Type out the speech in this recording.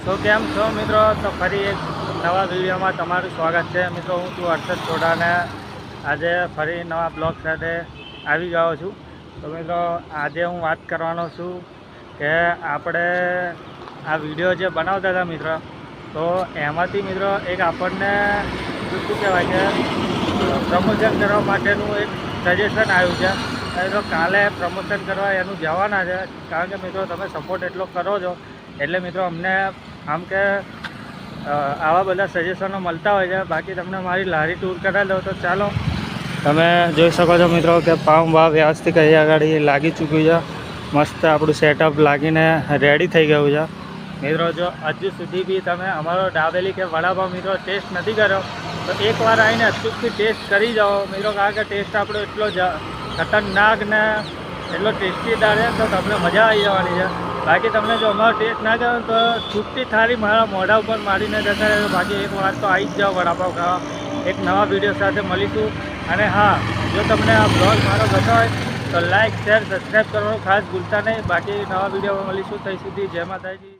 તો કેમ છો મિત્રો? તો ફરી એક નવા વિડીયોમાં તમારું સ્વાગત છે મિત્રો. હું છું હર્ષદ ચોડાને આજે ફરી નવા બ્લોગ સાથે આવી ગયો છું. તો મિત્રો આજે હું વાત કરવાનો છું કે આપણે આ વિડીયો જે બનાવતા હતા મિત્રો, તો એમાંથી મિત્રો એક આપણને શું કહેવાય છે પ્રમોશન કરવા માટેનું એક સજેશન આવ્યું છે. તો કાલે પ્રમોશન કરવા એનું જવાના છે, કારણ કે મિત્રો તમે સપોર્ટ એટલો કરો છો એટલે મિત્રો અમને આમ કે આવા બધા સજેશનો મળતા હોય છે. બાકી તમને મારી લારી ટૂર કરાવી દો તો ચાલો. તમે જોઈ શકો છો મિત્રો કે પાઉં ભાવ વ્યવસ્થિત અહીંયા આગળ લાગી ચૂક્યું છે. મસ્ત આપણું સેટઅપ લાગીને રેડી થઈ ગયું છે મિત્રો. જો હજુ સુધી બી તમે અમારો દાબેલી કે વડાપાવ મિત્રો ટેસ્ટ નથી કર્યો તો એકવાર આવીને અચૂકથી ટેસ્ટ કરી જાઓ મિત્રો, કારણ કે ટેસ્ટ આપણો એટલો ખતરનાક ને એટલો ટેસ્ટીદાર છે તો તમને મજા આવી જવાની છે. બાકી તમને જો અમારો ટેસ્ટ ના કર્યો તો છૂટી થાળી મારા મોઢા ઉપર મારીને જતા રહેજો. બાકી એક વાર તો આવી જ જાઓ વડાપાવ ખાવા. એક નવા વિડીયો સાથે મળીશું. અને હા, જો તમને આ બ્લોગ મારો ગમતો હોય તો લાઇક, શેર, સબસ્ક્રાઈબ કરવાનું ખાસ ભૂલતા નહીં. બાકી નવા વિડીયોમાં મળીશું. ત્યાં સુધી જય માતાજી.